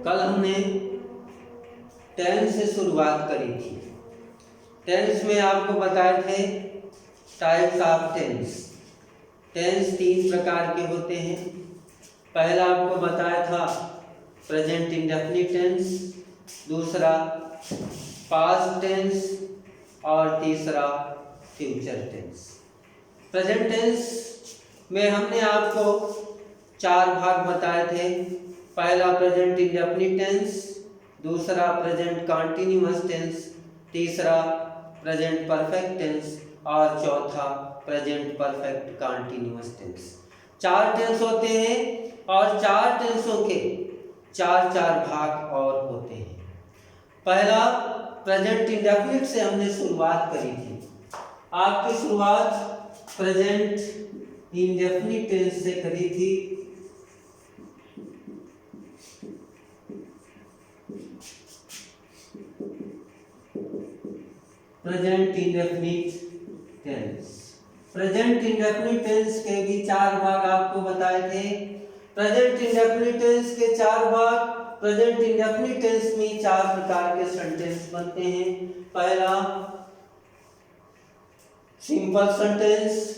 कल हमने टेंस से शुरुआत करी थी। टेंस में आपको बताए थे टाइप्स ऑफ टेंस। टेंस 3 प्रकार के होते हैं। पहला आपको बताया था प्रेजेंट इंडेफिनिट टेंस, दूसरा पास्ट टेंस और तीसरा फ्यूचर टेंस। प्रेजेंट टेंस में हमने आपको 4 भाग बताए थे। पहला प्रेजेंट इंडेफिनिट टेंस, दूसरा प्रेजेंट कंटीन्यूअस टेंस, तीसरा प्रेजेंट परफेक्ट टेंस और चौथा present perfect continuous tense. 4 tense होते हैं और 4 टेंसों के 4 भाग और होते हैं। पहला प्रेजेंट इंडेफिनिट से हमने शुरुआत करी थी। आपकी शुरुआत प्रेजेंट इंडेफिनिट टेंस से करी थी। Present indefinite tense. Present indefinite tense के भी 4 भाग आपको बताए थे। प्रेजेंट इंडेफिनिट टेंस के 4 भाग। प्रेजेंट इंडेफिनिट टेंस में 4 प्रकार के सेंटेंस बनते हैं। पहला सिंपल सेंटेंस,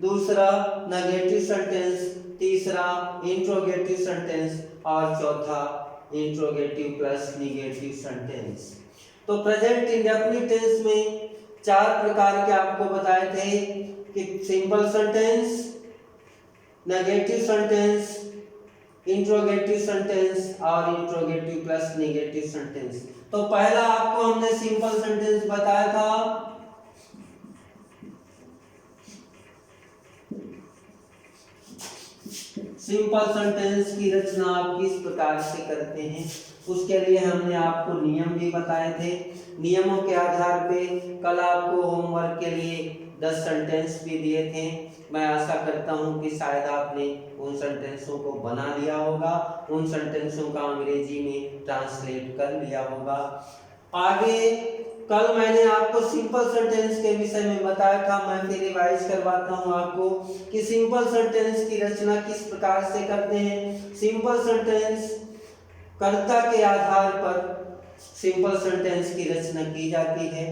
दूसरा नेगेटिव सेंटेंस, तीसरा इंट्रोगेटिव सेंटेंस और चौथा इंट्रोगेटिव प्लस नेगेटिव सेंटेंस। तो प्रेजेंट इंडेफिनिट टेंस में 4 प्रकार के आपको बताए थे कि simple sentence, negative sentence, interrogative sentence और इंट्रोगेटिव प्लस नेगेटिव सेंटेंस। तो पहला आपको हमने सिंपल सेंटेंस बताया था। सिंपल सेंटेंस की रचना आप किस प्रकार से करते हैं, उसके लिए हमने आपको नियम भी बताए थे। नियमों के आधार पे कल आपको होमवर्क के लिए 10 सेंटेंस भी दिए थे। मैं आशा करता हूं कि शायद आपने उन सेंटेंसों को बना लिया होगा, उन सेंटेंसों का अंग्रेजी में ट्रांसलेट कर लिया होगा। आगे कल मैंने आपको सिंपल सेंटेंस के विषय में बताया था। मैं फिर रिवाइज करवाता हूं आपको कि सिंपल सेंटेंस की रचना किस प्रकार से करते हैं। सिंपल सेंटेंस कर्ता के आधार पर सिंपल सेंटेंस की रचना की जाती है।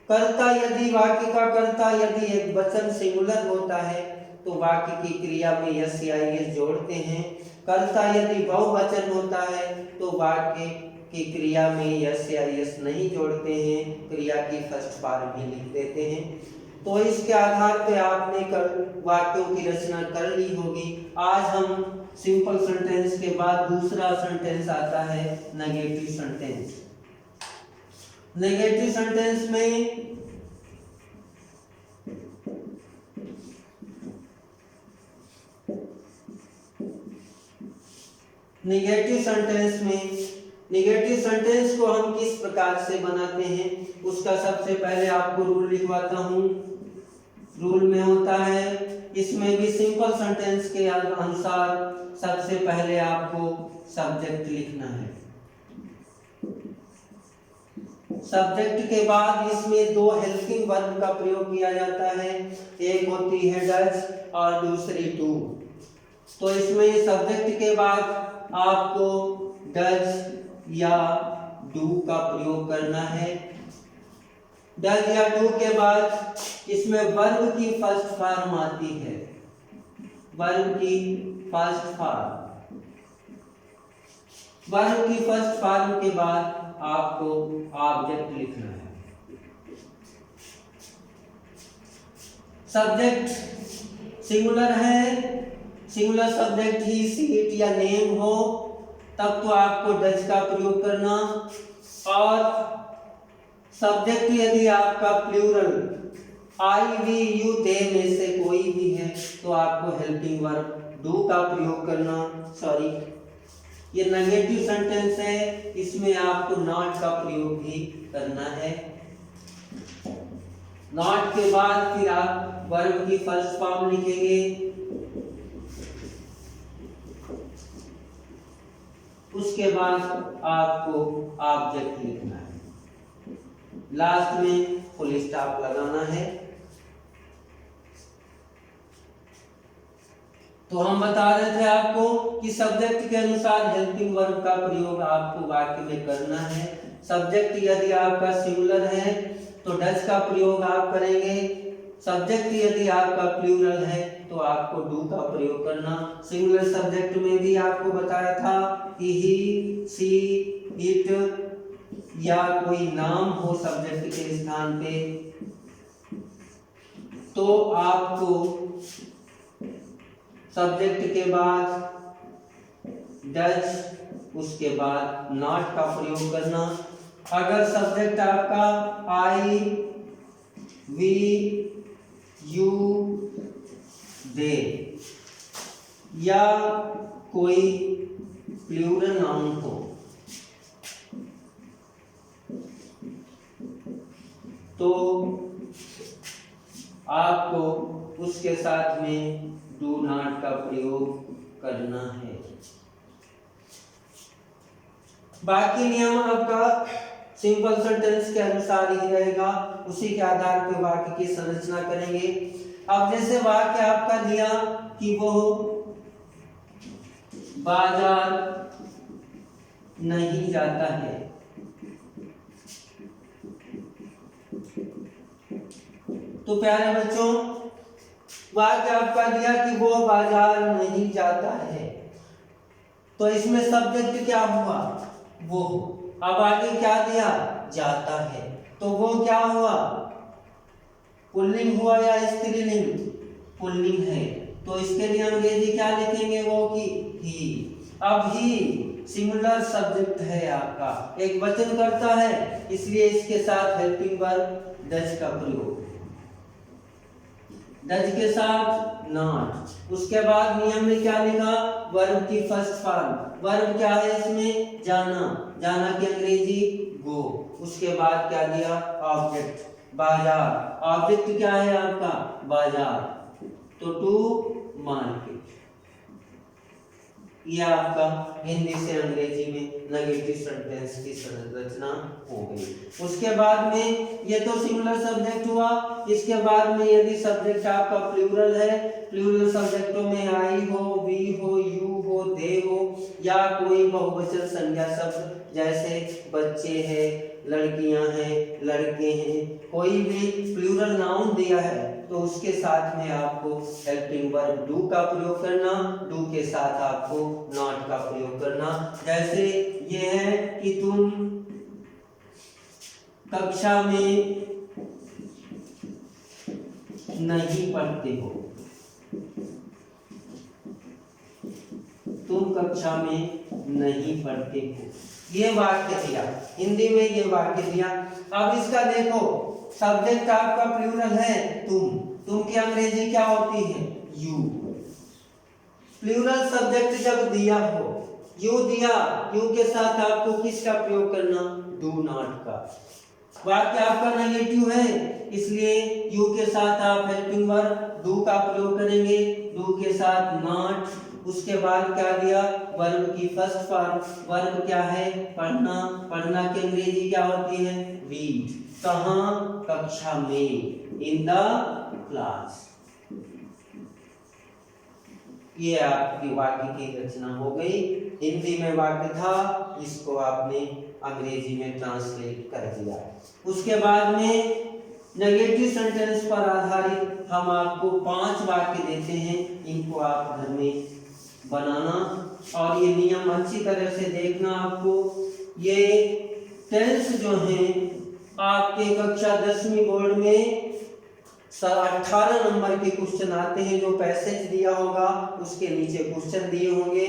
कर्ता यदि वाक्य का कर्ता यदि एक वचन सिंगुलर होता है तो वाक्य की क्रिया में यस या एस जोड़ते हैं। कर्ता यदि बहुवचन होता है तो वाक्य की क्रिया में यस या एस नहीं जोड़ते हैं, क्रिया की फर्स्ट फॉर्म भी लिख देते हैं। तो इसके आधार पे आपने कल वाक्यों की रचना कर ली होगी। आज हम सिंपल सेंटेंस के बाद दूसरा सेंटेंस आता है नेगेटिव सेंटेंस। नेगेटिव सेंटेंस में नेगेटिव सेंटेंस को हम किस प्रकार से बनाते हैं उसका सबसे पहले आपको रूल लिखवाता हूं। रूल में होता है, इसमें भी सिंपल सेंटेंस के अनुसार सबसे पहले आपको सब्जेक्ट लिखना है। सब्जेक्ट के बाद इसमें 2 हेल्पिंग वर्ब का प्रयोग किया जाता है। एक होती है डज और दूसरी डू। तो इसमें सब्जेक्ट के बाद आपको डज या डू का प्रयोग करना है। डज या डू के बाद इसमें वर्ब की फर्स्ट फॉर्म आती है। वर्ब की फर्स्ट फॉर्म के बाद आपको ऑब्जेक्ट लिखना है। सब्जेक्ट सिंगुलर है, सिंगुलर सब्जेक्ट ही सीट या नेम हो तब तो आपको डज का प्रयोग करना। और सब्जेक्ट यदि आपका plural I we you they में से कोई भी है तो आपको हेल्पिंग वर्ब डू का प्रयोग करना। सॉरी, ये नेगेटिव सेंटेंस है, इसमें आपको नॉट का प्रयोग भी करना है। नॉट के बाद फिर आप वर्ब की फर्स्ट फॉर्म लिखेंगे। उसके बाद आपको ऑब्जेक्ट लिखना है। लास्ट में फुल स्टॉप लगाना है। तो हम बता रहे थे आपको कि सब्जेक्ट के अनुसार हेल्पिंग वर्ब का प्रयोग आपको वाक्य में करना है। सब्जेक्ट यदि आपका सिंगुलर है तो डज का प्रयोग आप करेंगे। सब्जेक्ट यदि आपका प्लूरल है तो आपको डू का प्रयोग करना। सिंगुलर सब्जेक्ट में भी आपको बताया था कि ही, सी, इट या कोई नाम हो सब्जेक्ट के स्थान पे तो आपको सब्जेक्ट के बाद डज उसके बाद नॉट का प्रयोग करना। अगर सब्जेक्ट आपका आई, वी, यू, दे या कोई प्लूरल नाउन हो तो आपको उसके साथ में डू नॉट का प्रयोग करना है। बाकी नियम आपका सिंपल सेंटेंस के अनुसार ही रहेगा, उसी के आधार पर वाक्य की संरचना करेंगे। अब जैसे वाक्य आपका दिया कि वो बाजार नहीं जाता है, तो प्यारे बच्चों वाक्य आपका दिया कि वो बाजार नहीं जाता है, तो इसमें सब्जेक्ट क्या हुआ? वो। अब आगे क्या दिया? जाता है, तो वो क्या हुआ? पुल्लिंग हुआ या स्त्रीलिंग? पुल्लिंग है, तो इसके लिए अंग्रेजी क्या लिखेंगे? वो की ही। अब ही सिंगुलर सब्जेक्ट है आपका, एक वचन करता है, इसलिए इसके साथ हेल्पिंग वर्ब डज का प्रयोग, डज के साथ नॉट। उसके बाद नियम में क्या लिखा? वर्ब की फर्स्ट फॉर्म। वर्ब क्या है इसमें? जाना, जाना की अंग्रेजी गो। उसके बाद क्या दिया? ऑब्जेक्ट, बाजार। ऑब्जेक्ट क्या है आपका? बाजार, तो टू मार्केट। यह आपका हिंदी से अंग्रेजी में नेगेटिव सेंटेंस की संरचना हो गई। उसके बाद में ये तो सिंगुलर सब्जेक्ट हुआ। इसके बाद में यदि सब्जेक्ट आपका प्लूरल है, प्लूरल सब्जेक्टों में आई हो, वी हो, यू हो, दे हो या कोई बहुवचन संज्ञा शब्द जैसे बच्चे हैं, लड़कियां हैं, लड़के हैं, कोई भी प्लूरल नाउन दिया है तो उसके साथ में आपको हेल्पिंग वर्ब डू का प्रयोग करना, डू के साथ आपको नॉट का प्रयोग करना। जैसे ये है कि तुम कक्षा में नहीं पढ़ते हो, तुम कक्षा में नहीं पढ़ते हो, ये वाक्य दिया, हिंदी में ये वाक्य दिया। अब इसका देखो, सब्जेक्ट आपका प्लूरल है तुम की अंग्रेजी क्या होती है? यू। प्लूरल सब्जेक्ट जब दिया हो, यू दिया, यू के साथ आपको किसका प्रयोग करना? डू नॉट का। वाक्य आपका नेगेटिव है, इसलिए यू के साथ आप हेल्पिंग वर्ब डू का प्रयोग करेंगे, डू के साथ नॉट। उसके बाद क्या दिया? वर्ब की फर्स्ट फॉर्म। वर्ब क्या है? पढ़ना, पढ़ना की अंग्रेजी क्या होती है? रीड। कहाँ? कक्षा में, इन द क्लास। ये आपकी वाक्य की रचना हो गई। हिंदी में वाक्य था, इसको आपने अंग्रेजी में ट्रांसलेट कर दिया। उसके बाद में नेगेटिव सेंटेंस पर आधारित हम आपको 5 वाक्य देते हैं, इनको आप घर में बनाना और ये नियम अच्छी तरह से देखना। आपको ये टेंस जो हैं आपके कक्षा 10वीं बोर्ड में 18 नंबर के क्वेश्चन आते हैं, जो पैसेज दिया होगा उसके नीचे क्वेश्चन दिए होंगे।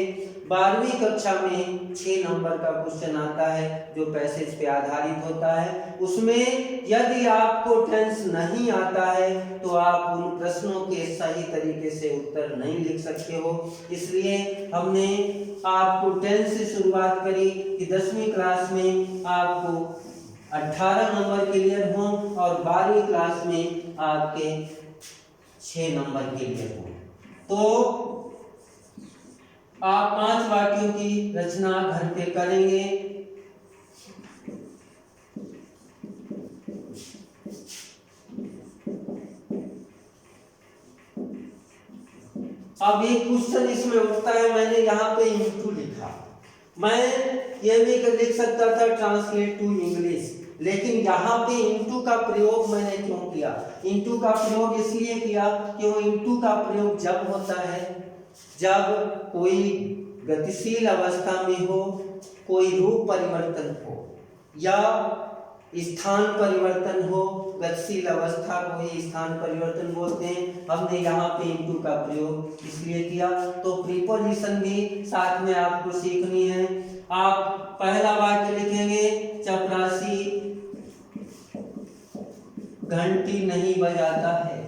12वीं कक्षा में 6 नंबर का क्वेश्चन आता है जो पैसेज पे आधारित होता है। उसमें यदि आपको टेंस नहीं आता है तो आप उन प्रश्नों के सही तरीके से उत्तर नहीं लिख सकते हो। इसलिए हमने आपको टेंस से शुरुआत करी कि 10वीं क्लास में आपको 18 नंबर क्लियर हो और 12वीं क्लास में आपके 6 नंबर क्लियर हो। तो आप 5 वाक्यों की रचना घर पे करेंगे। अब एक क्वेश्चन इसमें उठता है, मैंने यहाँ पे इनटू लिखा, मैं ये भी लिख सकता था ट्रांसलेट टू इंग्लिश, लेकिन यहाँ पे इनटू का प्रयोग मैंने क्यों किया? इनटू का प्रयोग इसलिए किया कि वो इनटू का प्रयोग जब होता है जब कोई गतिशील अवस्था में हो, कोई रूप परिवर्तन हो या स्थान परिवर्तन हो। गतिशील अवस्था को ही स्थान परिवर्तन बोलते हैं। हमने यहाँ पे इनटू का प्रयोग इसलिए किया। तो प्रीपोजिशन भी साथ में आपको सीखनी है। आप पहला वाक्य लिखेंगे, चपरासी घंटी नहीं बजाता है।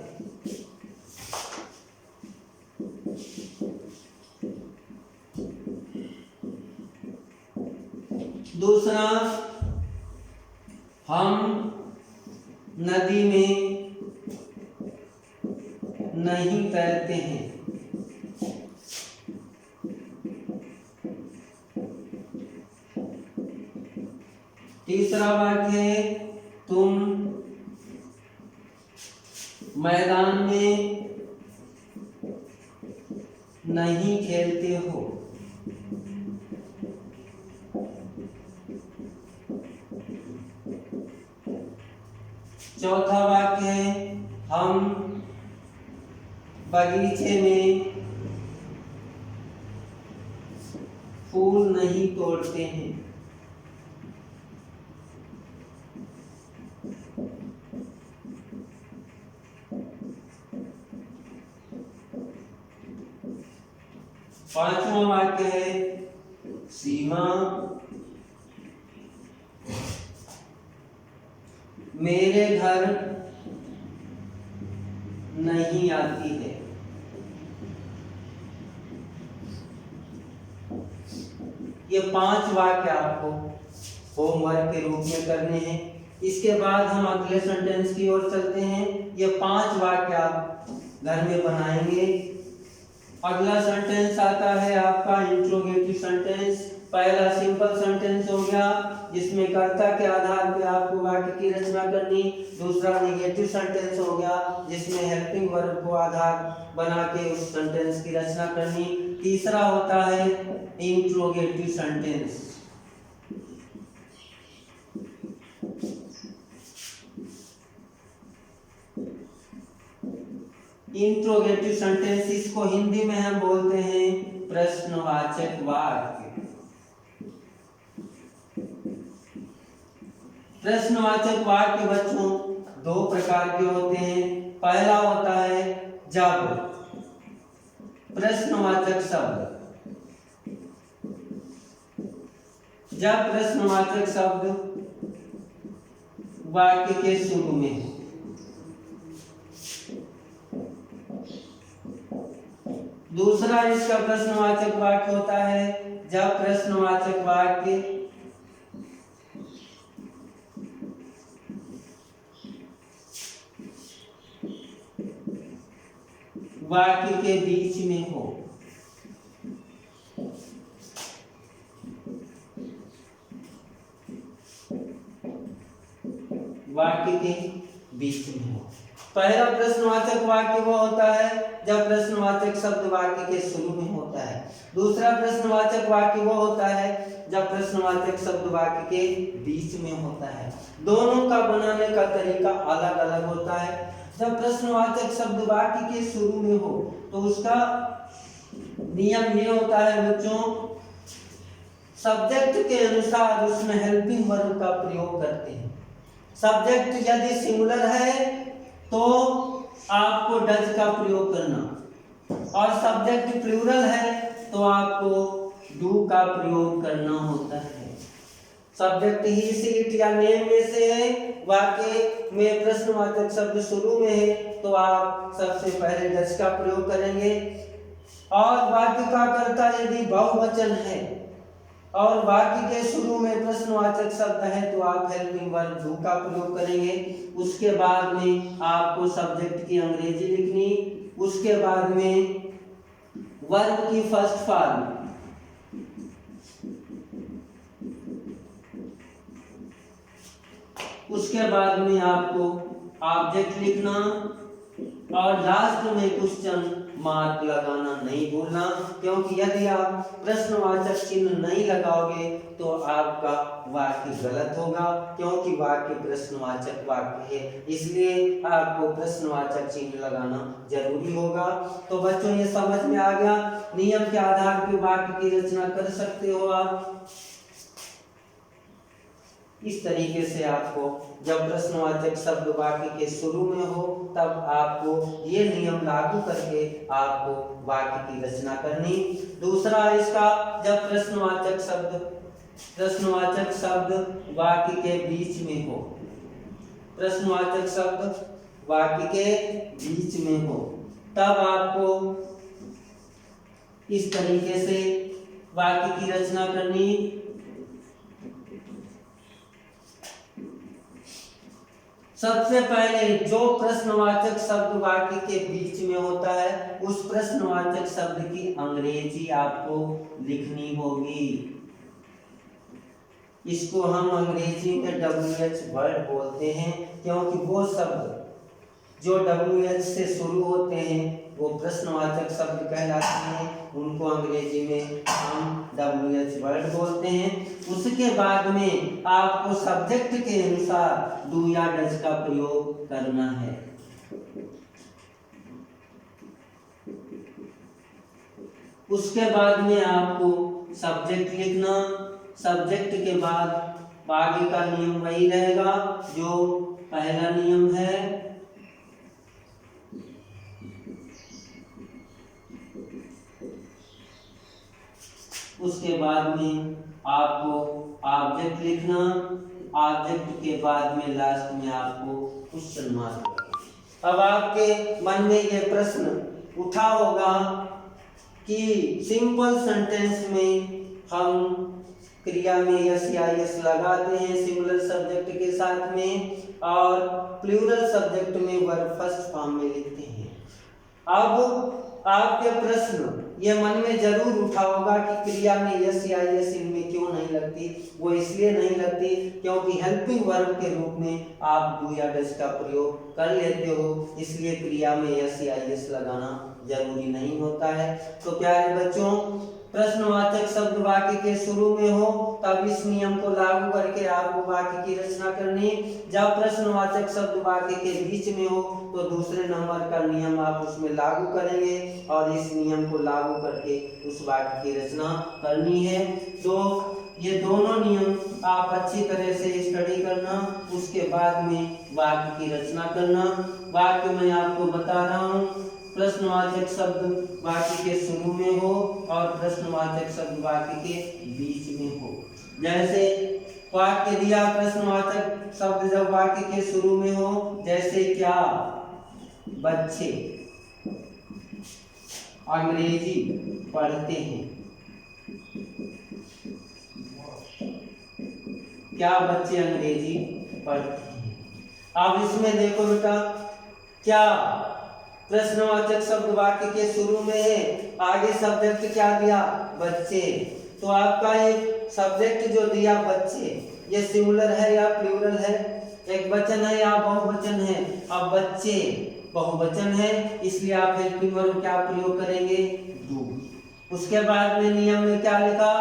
दूसरा, हम नदी में नहीं तैरते हैं। तीसरा वाक्य है, तुम मैदान में नहीं खेलते हो। चौथा वाक्य है, हम बगीचे में फूल नहीं तोड़ते हैं। पांचवा वाक्य है, सीमा मेरे घर नहीं आती है। ये 5 वाक्य आपको होमवर्क के रूप में करने हैं। इसके बाद हम अगले सेंटेंस की ओर चलते हैं। ये 5 वाक्य आप घर में बनाएंगे। अगला सेंटेंस आता है आपका इंट्रोगेटिव सेंटेंस। पहला सिंपल सेंटेंस हो गया जिसमें कर्ता के आधार पे आपको वाक्य की रचना करनी। दूसरा नेगेटिव सेंटेंस हो गया जिसमें हेल्पिंग वर्ब को आधार बना के उस सेंटेंस की रचना करनी। तीसरा होता है इंट्रोगेटिव सेंटेंस। इंट्रोगेटिव सेंटेंस, इसको हिंदी में हम बोलते हैं प्रश्नवाचक वाक्य। प्रश्नवाचक वाक्य बच्चों 2 प्रकार के होते हैं। पहला होता है जब प्रश्नवाचक शब्द, जब प्रश्नवाचक शब्द वाक्य के शुरू में हो। दूसरा इसका प्रश्नवाचक वाक्य होता है जब प्रश्नवाचक वाक्य वाक्य के बीच में हो। वाक्य के बीच में हो। पहला प्रश्नवाचक वाक्य वो होता है जब प्रश्नवाचक शब्द वाक्य के शुरू में होता है। दूसरा प्रश्नवाचक वाक्य वो होता है जब प्रश्नवाचक शब्द वाक्य के बीच में होता है। दोनों का बनाने का तरीका अलग अलग होता है। जब प्रश्नवाचक शब्द वाक्य के शुरू में हो तो उसका नियम ये होता है बच्चों, सब्जेक्ट के अनुसार उसमें हेल्पिंग वर्ब का प्रयोग करते हैं। सब्जेक्ट यदि सिंगुलर है तो आपको डज का प्रयोग करना, और सब्जेक्ट प्लूरल है तो आपको डू का प्रयोग करना होता है। सब्जेक्ट ही, सीट या नेम में से है, वाक्य में प्रश्नवाचक शब्द शुरू में है तो आप सबसे पहले डज का प्रयोग करेंगे। और वाक्य का कर्ता यदि बहुवचन है और वाक्य के शुरू में प्रश्नवाचक शब्द है तो आप हेल्पिंग वर्ब डू का प्रयोग करेंगे। उसके बाद में आपको सब्जेक्ट की अंग्रेजी लिखनी, उसके बाद में वर्ब की फर्स्ट फॉर्म, उसके बाद में आपको ऑब्जेक्ट लिखना और लास्ट में क्वेश्चन मार्क लगाना नहीं भूलना, क्योंकि यदि आप प्रश्नवाचक चिन्ह नहीं लगाओगे तो आपका वाक्य गलत होगा, क्योंकि वाक्य प्रश्नवाचक वाक्य है, इसलिए आपको प्रश्नवाचक चिन्ह लगाना जरूरी होगा। तो बच्चों ये समझ में आ गया, नियम के आधार पर वाक्य की रचना कर सकते हो आप। इस तरीके से आपको जब प्रश्नवाचक शब्द वाक्य के शुरू में हो तब आपको ये नियम लागू करके आपको वाक्य की रचना करनी। दूसरा इसका, जब प्रश्नवाचक शब्द वाक्य के बीच में हो, प्रश्नवाचक शब्द वाक्य के बीच में हो, तब आपको इस तरीके से वाक्य की रचना करनी। सबसे पहले जो प्रश्नवाचक शब्द वाक्य के बीच में होता है उस प्रश्नवाचक शब्द की अंग्रेजी आपको लिखनी होगी। इसको हम अंग्रेजी में WH वर्ड बोलते हैं, क्योंकि वो शब्द जो WH से शुरू होते हैं वो प्रश्नवाचक शब्द कहलाते हैं, उनको अंग्रेजी में हम WH वर्ड बोलते हैं। उसके बाद में आपको सब्जेक्ट के अनुसार डू या डज का प्रयोग करना है। उसके बाद में आपको सब्जेक्ट लिखना, सब्जेक्ट के बाद आगे का नियम वही रहेगा जो पहला नियम है। उसके बाद में आपको ऑब्जेक्ट लिखना, ऑब्जेक्ट के बाद में लास्ट में आपको क्वेश्चन मार्क। अब आपके मन में ये प्रश्न उठा होगा कि सिंपल सेंटेंस में हम क्रिया में यस या यस लगाते हैं सिंगुलर सब्जेक्ट के साथ में, और प्लूरल सब्जेक्ट में वर्ब फर्स्ट फॉर्म में लिखते हैं। अब आपके प्रश्न ये मन में जरूर उठा होगा कि क्रिया में यस या यस इनमें क्यों नहीं लगती। वो इसलिए नहीं लगती क्योंकि हेल्पिंग वर्ब के रूप में आप डू या डज का प्रयोग कर लेते हो, इसलिए क्रिया में यस या यस लगाना जरूरी नहीं होता है। तो प्यारे बच्चों, प्रश्नवाचक शब्द वाक्य के शुरू में हो तब इस नियम को लागू करके आपको वाक्य की रचना करनी। जब प्रश्नवाचक शब्द वाक्य के बीच में हो तो दूसरे नंबर का नियम आप उसमें लागू करेंगे और इस नियम को लागू करके उस वाक्य की रचना करनी है। तो ये दोनों नियम आप अच्छी तरह से स्टडी करना, उसके बाद में वाक्य की रचना करना। वाक्य मैं आपको बता रहा हूँ, प्रश्नवाचक शब्द वाक्य के शुरू में हो और प्रश्नवाचक शब्द वाक्य के बीच में हो। जैसे वाक्य दिया, प्रश्नवाचक शब्द जब वाक्य के शुरू में हो, जैसे क्या, बच्चे अंग्रेजी पढ़ते हैं। क्या बच्चे अंग्रेजी पढ़ते हैं। अब इसमें देखो बेटा, क्या प्रश्नवाचक शब्द वाक्य के शुरू में है, आगे सब्जेक्ट क्या दिया, बच्चे। तो आपका ये सब्जेक्ट जो दिया बच्चे, ये सिंगुलर है या प्लूरल है, एक वचन है या बहुवचन है। अब बच्चे बहुवचन है, इसलिए आप हेल्पिंग वर्ब क्या प्रयोग करेंगे, डू। उसके बाद में नियम में क्या लिखा,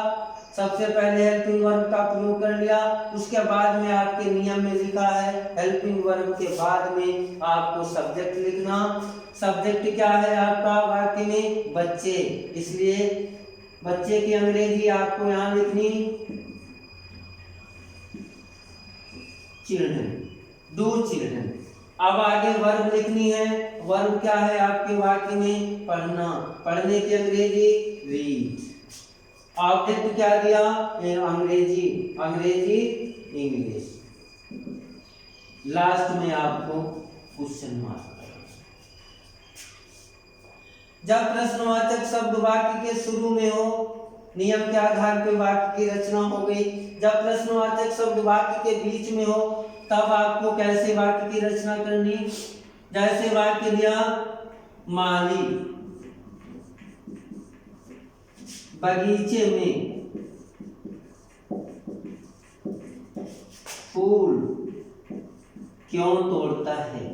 सबसे पहले हेल्पिंग वर्ब का प्रयोग कर लिया, उसके बाद में आपके नियम में लिखा है हेल्पिंग वर्ब के बाद में आपको सब्जेक्ट लिखना। सब्जेक्ट क्या है आपका वाक्य में, बच्चे, इसलिए बच्चे की अंग्रेजी आपको यहाँ लिखनी चिल्ड्रन, डू चिल्ड्रन। अब आगे वर्ब लिखनी है, वर्ब क्या है आपके वाक्य में, पढ़ना, पढ़ने की अंग्रेजी रीड। ऑब्जेक्ट क्या दिया, अंग्रेजी, अंग्रेजी इंग्लिश। लास्ट में आपको क्वेश्चन मार्क। जब प्रश्नवाचक शब्द वाक्य के शुरू में हो, नियम के आधार पर वाक्य की रचना हो गई। जब प्रश्नवाचक शब्द वाक्य के बीच में हो तब आपको कैसे वाक्य की रचना करनी। जैसे वाक्य दिया, माली बगीचे में फूल क्यों तोड़ता है।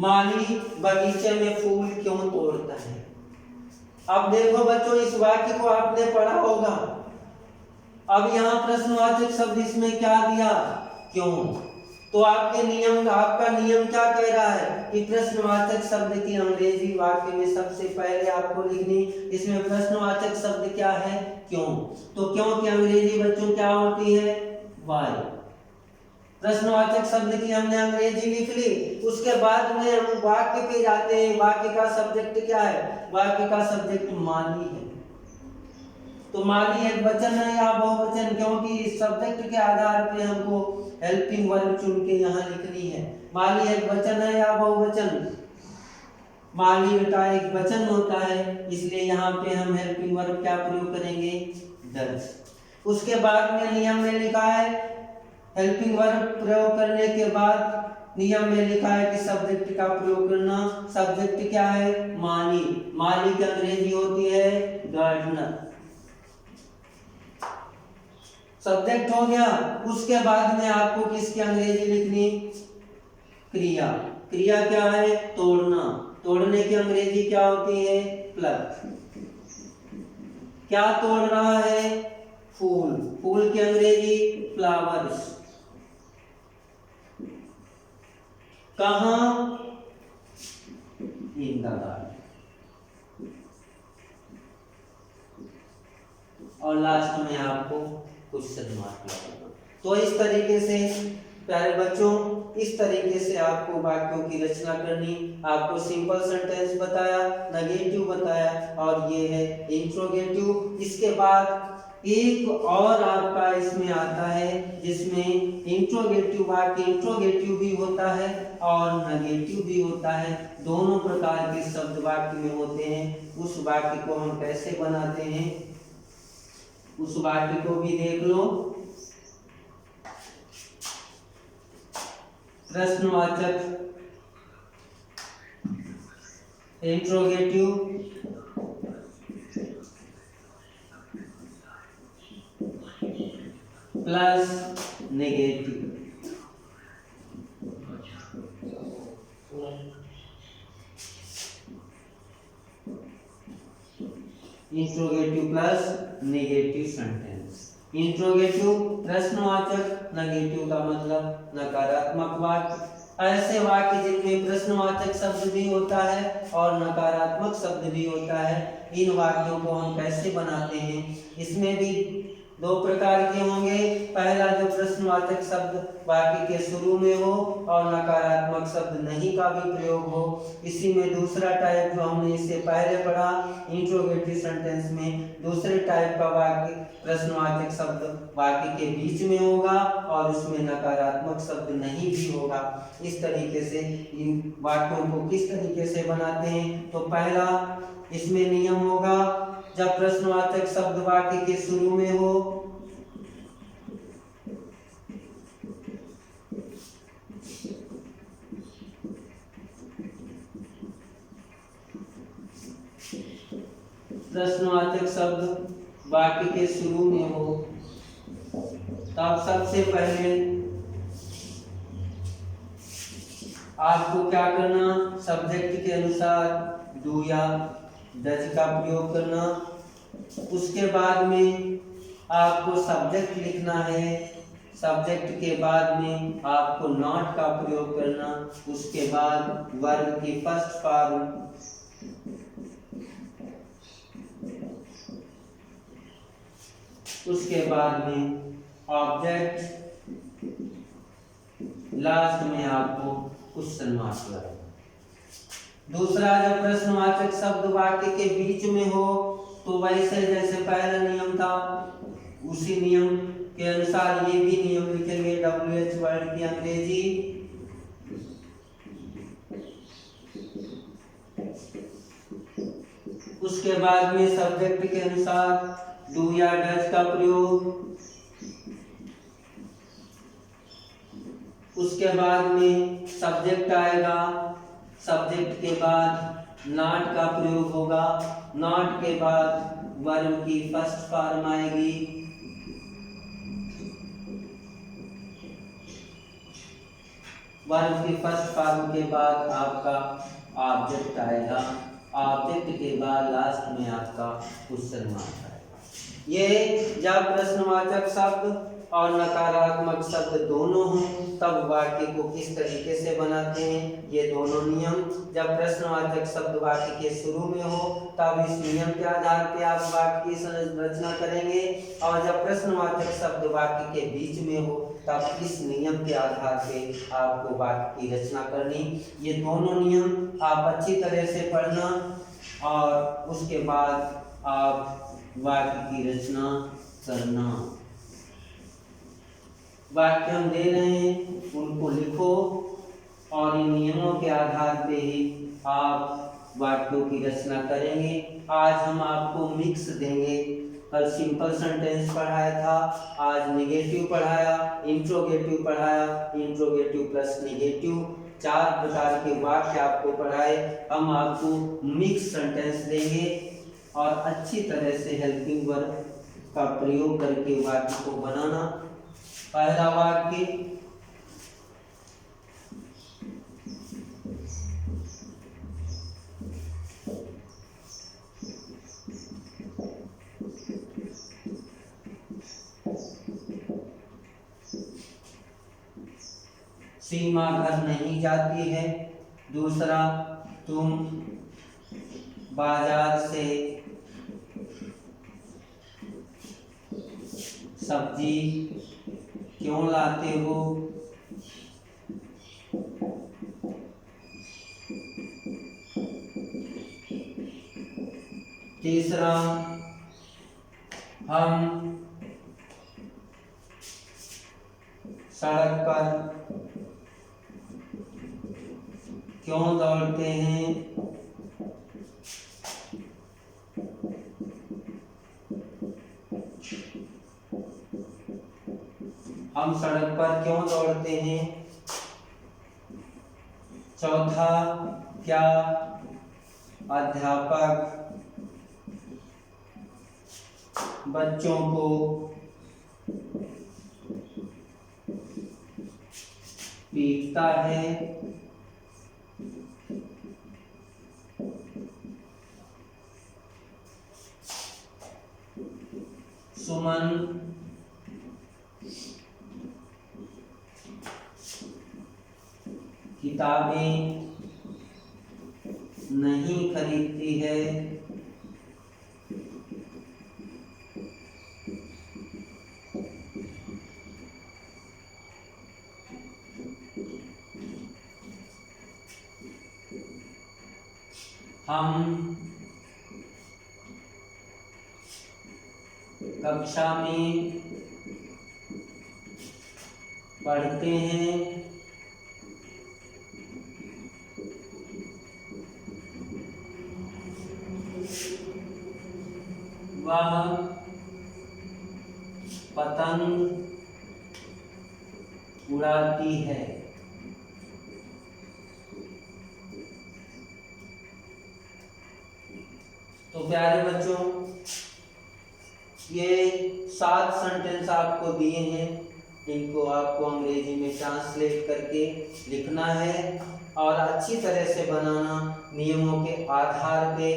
माली बगीचे में फूल क्यों तोड़ता है। अब देखो बच्चों, इस वाक्य को आपने पढ़ा होगा। अब यहाँ प्रश्नवाचक शब्द इसमें क्या दिया, क्यों। तो आपका नियम क्या कह रहा है कि प्रश्नवाचक शब्द की अंग्रेजी वाक्य में सबसे पहले आपको लिखनी, इसमें प्रश्नवाचक शब्द क्या है, क्यों। तो क्यों की अंग्रेजी बच्चों क्या होती है, वाई। प्रश्नवाचक शब्द की हमने अंग्रेजी लिख ली, उसके बाद में हम वाक्य पे जाते हैं। वाक्य का सब्जेक्ट क्या है, वाक्य का सब्जेक्ट माली है। तो माली एक वचन है या बहुवचन, क्योंकि इस सब्जेक्ट के आधार पे हमको हेल्पिंग वर्ब चुन के यहाँ लिखनी है। माली एक वचन है या बहुवचन, माली बेटा एक वचन होता है, इसलिए यहाँ पे हम हेल्पिंग वर्ब क्या प्रयोग करेंगे, डज। उसके बाद में नियम में लिखा है, हेल्पिंग वर्ब प्रयोग करने के बाद नियम में लिखा है कि सब्जेक्ट का प्रयोग करना। सब्जेक्ट क्या है, माली। माली की अंग्रेजी होती है गार्डनर। सब्जेक्ट हो गया। उसके बाद में आपको किसकी अंग्रेजी लिखनी, क्रिया। क्रिया क्या है, तोड़ना। तोड़ने की अंग्रेजी क्या होती है, प्लक। क्या तोड़ रहा है, फूल। फूल की अंग्रेजी फ्लावर्स। कहाँ, इन द गार्डन। और लास्ट में आपको क्वेश्चन मार्क लगाना। तो इस तरीके से प्यारे बच्चों, इस तरीके से आपको वाक्यों की रचना करनी। आपको सिंपल सेंटेंस बताया, नेगेटिव बताया, और ये है इंट्रोगेटिव। इसके बाद एक और आपका इसमें आता है जिसमें इंट्रोगेटिव वाक्य इंट्रोगेटिव भी होता है और नेगेटिव भी होता है। दोनों प्रकार के शब्द वाक्य में होते हैं। उस वाक्य को हम कैसे बनाते हैं, उस वाक्य को भी देख लो। प्रश्नवाचक interrogative plus negative. Interrogative plus negative sentence. Interrogative प्रश्नवाचक, नेगेटिव का मतलब नकारात्मक वाक्य। ऐसे वाक्य जिनमें प्रश्नवाचक शब्द भी होता है और नकारात्मक शब्द भी होता है, इन वाक्यों को हम कैसे बनाते हैं। इसमें भी दो प्रकार के होंगे। पहला जो प्रश्नवाचक शब्द वाक्य के शुरू में हो और नकारात्मक शब्द नहीं का भी प्रयोग हो। इसी में दूसरा टाइप जो हमने इससे पहले पढ़ा इंट्रोगेटिव सेंटेंस में, दूसरे टाइप का वाक्य प्रश्नवाचक शब्द वाक्य के बीच में होगा और उसमें नकारात्मक शब्द नहीं भी होगा। इस तरीके से इन वाक्यों को किस तरीके से बनाते हैं, तो पहला इसमें नियम होगा, जब प्रश्नवाचक शब्द वाक्य के शुरू में हो प्रश्नवाचक शब्द वाक्य के शुरू में हो, तब सबसे पहले आपको क्या करना, सब्जेक्ट के अनुसार डू या डज का प्रयोग करना। उसके बाद में आपको सब्जेक्ट लिखना है। सब्जेक्ट के बाद में आपको नॉट का प्रयोग करना। उसके बाद वर्ब की फर्स्ट फॉर्म, उसके बाद में ऑब्जेक्ट, लास्ट में आपको क्वेश्चन मार्क लगाना। दूसरा, जब प्रश्नवाचक शब्द वाक्य के बीच में हो तो वैसे जैसे पहला नियम था उसी नियम के अनुसार ये भी नियम लिखेंगे। WH वर्ड की अंग्रेजी, उसके बाद में सब्जेक्ट के अनुसार डू या डज का प्रयोग, उसके बाद में सब्जेक्ट आएगा, सब्जेक्ट के बाद नॉट का प्रयोग होगा, नॉट के बाद वर्ब की फर्स्ट फॉर्म आएगी, वर्ब के फर्स्ट फॉर्म के बाद आपका ऑब्जेक्ट आएगा, ऑब्जेक्ट के बाद लास्ट में आपका क्वेश्चन मार्क आएगा। ये जब प्रश्नवाचक शब्द और नकारात्मक शब्द दोनों हों तब वाक्य को किस तरीके से बनाते हैं, ये दोनों नियम। जब प्रश्नवाचक शब्द वाक्य के शुरू में हो तब इस नियम के आधार पे आप वाक्य की संरचना करेंगे, और जब प्रश्नवाचक शब्द वाक्य के बीच में हो तब इस नियम के आधार पे आपको वाक्य की रचना करनी। ये दोनों नियम आप अच्छी तरह से पढ़ना और उसके बाद आप वाक्य की रचना करना। वाक्य हम दे रहे हैं उनको लिखो और इन नियमों के आधार पे ही आप वाक्यों की रचना करेंगे। आज हम आपको मिक्स देंगे, कल सिंपल सेंटेंस पढ़ाया था, आज नेगेटिव पढ़ाया, इंट्रोगेटिव पढ़ाया, इंट्रोगेटिव प्लस नेगेटिव, 4 प्रकार के वाक्य आपको पढ़ाए। हम आपको मिक्स सेंटेंस देंगे और अच्छी तरह से हेल्पिंग वर्ब का प्रयोग करके वाक्य को बनाना। पहला वाक्य, सीमा घर नहीं जाती है। दूसरा, तुम बाजार से सब्जी क्यों लाते हो। तीसरा, हम सड़क पर क्यों दौड़ते हैं। हम सड़क पर क्यों दौड़ते हैं। चौथा, क्या अध्यापक बच्चों को पीटता है। सुमन किताबें नहीं खरीदती है। हम कक्षा में पढ़ते हैं। वह पतंग उड़ाती है। तो प्यारे बच्चों, ये 7 सेंटेंस आपको दिए हैं, इनको आपको अंग्रेजी में ट्रांसलेट करके लिखना है और अच्छी तरह से बनाना। नियमों के आधार पे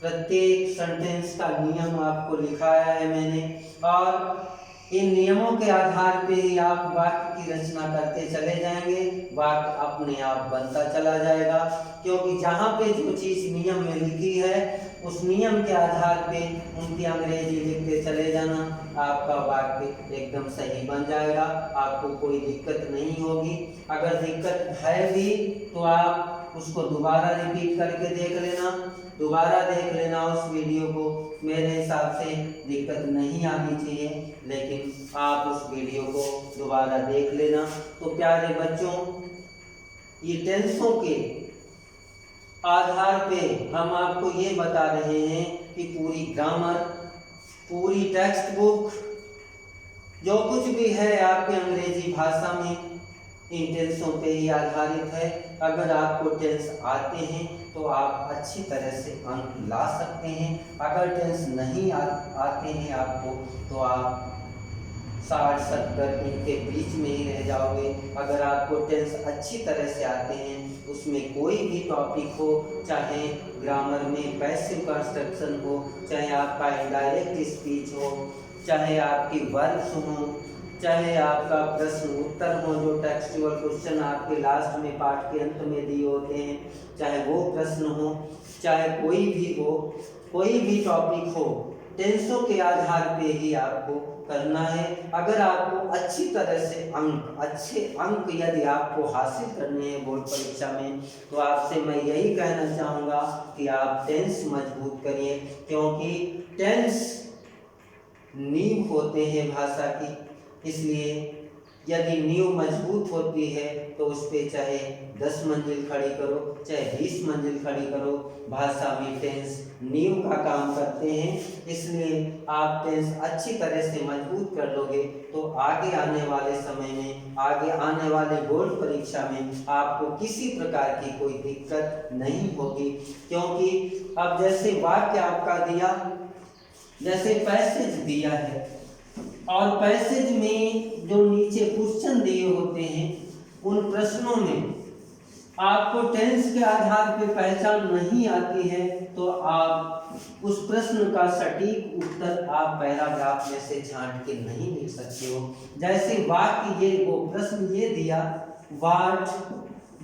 प्रत्येक सेंटेंस का नियम आपको लिखाया है मैंने, और इन नियमों के आधार पे ही आप वाक्य की रचना करते चले जाएंगे। वाक्य अपने आप बनता चला जाएगा, क्योंकि जहाँ पे जो चीज़ नियम में लिखी है उस नियम के आधार पे उनकी अंग्रेजी लिखते चले जाना, आपका वाक्य एकदम सही बन जाएगा। आपको कोई दिक्कत नहीं होगी। अगर दिक्कत है भी तो आप उसको दोबारा रिपीट करके देख लेना, दोबारा देख लेना उस वीडियो को। मेरे हिसाब से दिक्कत नहीं आनी चाहिए, लेकिन आप उस वीडियो को दोबारा देख लेना। तो प्यारे बच्चों, ये टेंसों के आधार पे हम आपको ये बता रहे हैं कि पूरी ग्रामर, पूरी टेक्स्ट बुक, जो कुछ भी है आपके अंग्रेजी भाषा में, इन टेंसों पे ही आधारित है। अगर आपको टेंस आते हैं तो आप अच्छी तरह से अंक ला सकते हैं। अगर टेंस नहीं आते हैं आपको तो आप 60-70 इनके बीच में ही रह जाओगे। अगर आपको टेंस अच्छी तरह से आते हैं, उसमें कोई भी टॉपिक हो, चाहे ग्रामर में पैसिव कंस्ट्रक्शन हो, चाहे आपका इनडायरेक्ट स्पीच हो, चाहे आपकी वर्ब्स हो, चाहे आपका प्रश्न उत्तर हो, जो टेक्सचुअल क्वेश्चन आपके लास्ट में पाठ के अंत में दिए होते हैं, चाहे वो प्रश्न हो, चाहे कोई भी हो, कोई भी टॉपिक हो, टेंसों के आधार पे ही आपको करना है। अगर आपको अच्छी तरह से अच्छे अंक यदि आपको हासिल करने हैं बोर्ड परीक्षा में, तो आपसे मैं यही कहना चाहूँगा कि आप टेंस मजबूत करिए, क्योंकि टेंस नींव होते हैं भाषा की। इसलिए यदि नींव मजबूत होती है तो उस पर चाहे 10 मंजिल खड़ी करो, चाहे 20 मंजिल खड़ी करो, भाषा में टेंस नींव का काम करते हैं। इसलिए आप टेंस अच्छी तरह से मजबूत कर लोगे तो आगे आने वाले समय में, आगे आने वाले बोर्ड परीक्षा में आपको किसी प्रकार की कोई दिक्कत नहीं होगी। क्योंकि अब जैसे वाक्य आपका दिया, जैसे पैसेज दिया है, और पैसेज में जो नीचे क्वेश्चन दिए होते हैं, उन प्रश्नों में आपको टेंस के आधार पे पहचान नहीं आती है, तो आप उस प्रश्न का सटीक उत्तर आप पैराग्राफ में से छांट के नहीं लिख सकते हो। जैसे वाक्य ये वो प्रश्न ये दिया, what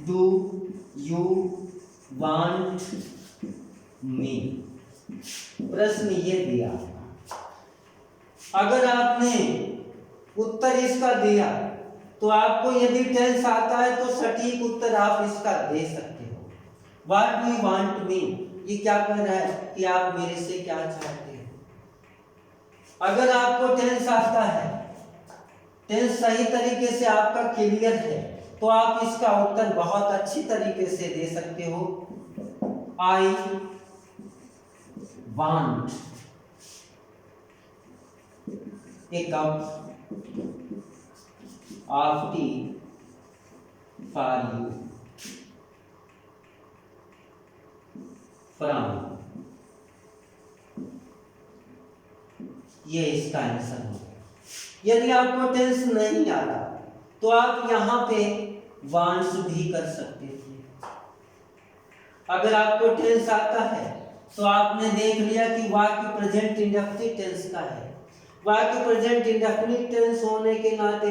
do you want me, प्रश्न ये दिया। अगर आपने उत्तर इसका दिया तो आपको यदि टेंस आता है तो सटीक उत्तर आप इसका दे सकते हो। What do you want me, ये क्या कह रहा है कि आप मेरे से क्या चाहते हो। अगर आपको टेंस आता है, टेंस सही तरीके से आपका क्लियर है, तो आप इसका उत्तर बहुत अच्छी तरीके से दे सकते हो। I want a cup of tea for you from, ये इसका आंसर हो। यदि आपको टेंस नहीं आता तो आप यहाँ पे वांट्स भी कर सकते थे। अगर आपको टेंस आता है तो आपने देख लिया कि वाक्य प्रेजेंट इंडेफिनिट टेंस का है। वाक्य प्रेजेंट इंडेफिनिट टेंस होने के नाते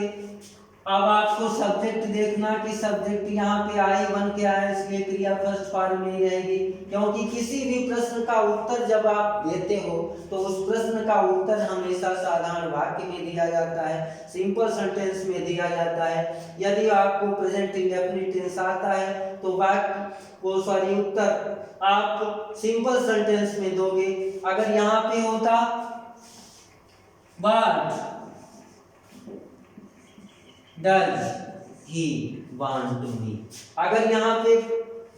अब आपको सब्जेक्ट देखना कि सब्जेक्ट यहाँ पे आई बन के आया, इसलिए क्रिया फर्स्ट फॉर्म में ही रहेगी। क्योंकि किसी भी प्रश्न का उत्तर जब आप देते हो तो उस प्रश्न का उत्तर हमेशा साधारण वाक्य में दिया जाता है, सिंपल सेंटेंस में दिया जाता है। यदि आपको प्रेजेंट इंडेफिनिट टेंस आता है तो उत्तर आप सिंपल सेंटेंस में दोगे। अगर यहाँ पे होता What does he want me, अगर यहाँ पे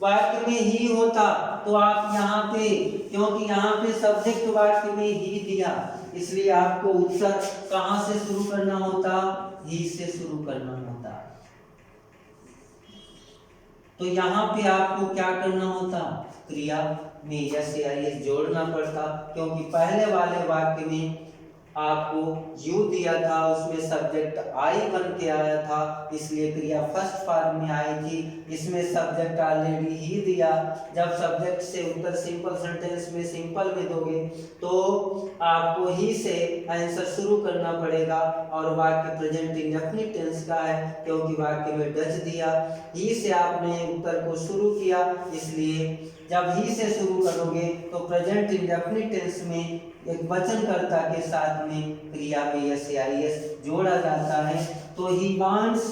वाक्य में ही होता तो आप यहाँ पे, क्योंकि यहाँ पे सब्जेक्ट वाक्य में ही दिया, इसलिए आपको उत्तर कहाँ से शुरू करना होता, ही से शुरू करना होता। तो यहाँ पे आपको क्या करना होता, क्रिया में यस या एस जोड़ना पड़ता। क्योंकि पहले वाले वाक्य में आपको यू दिया था, उसमें सब्जेक्ट आई बन के आया था, इसलिए क्रिया फर्स्ट फॉर्म में आई थी। इसमें सब्जेक्ट ऑलरेडी ही दिया। जब सब्जेक्ट से उत्तर सिंपल सेंटेंस में सिंपल में दोगे तो आपको ही से आंसर शुरू करना पड़ेगा। और वाक्य प्रेजेंट इंडेफिनिट टेंस का है, क्योंकि वाक्य में डज दिया, ही से आपने उत्तर को शुरू किया, इसलिए जब ही से शुरू करोगे तो प्रेजेंट इंडेफिनिट टेंस में एक वचनकर्ता के साथ में क्रिया में यस या एस जोड़ा जाता है। तो ही वांट्स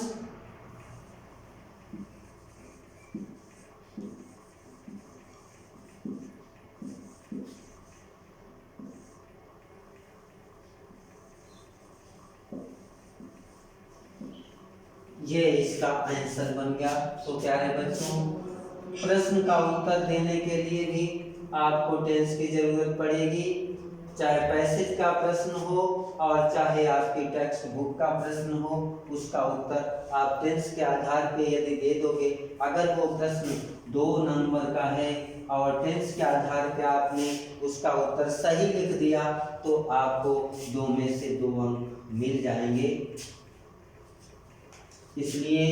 ये इसका आंसर बन गया। तो प्यारे बच्चों, प्रश्न का उत्तर देने के लिए भी आपको टेंस की जरूरत पड़ेगी, चाहे पैसेज का प्रश्न हो और चाहे आपकी टेक्स्ट बुक का प्रश्न हो, उसका उत्तर आप टेंस के आधार पे यदि दे दोगे, अगर वो प्रश्न 2 नंबर का है और टेंस के आधार पे आपने उसका उत्तर सही लिख दिया तो आपको 2 में से 2 अंक मिल जाएंगे। इसलिए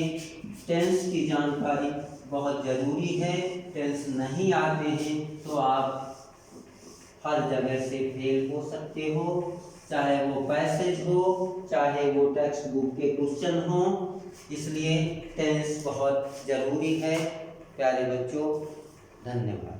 टेंस की जानकारी बहुत ज़रूरी है। टेंस नहीं आते हैं तो आप हर जगह से फेल हो सकते हो, चाहे वो पैसेज हो, चाहे वो टेक्स्ट बुक के क्वेश्चन हो। इसलिए टेंस बहुत ज़रूरी है प्यारे बच्चों। धन्यवाद।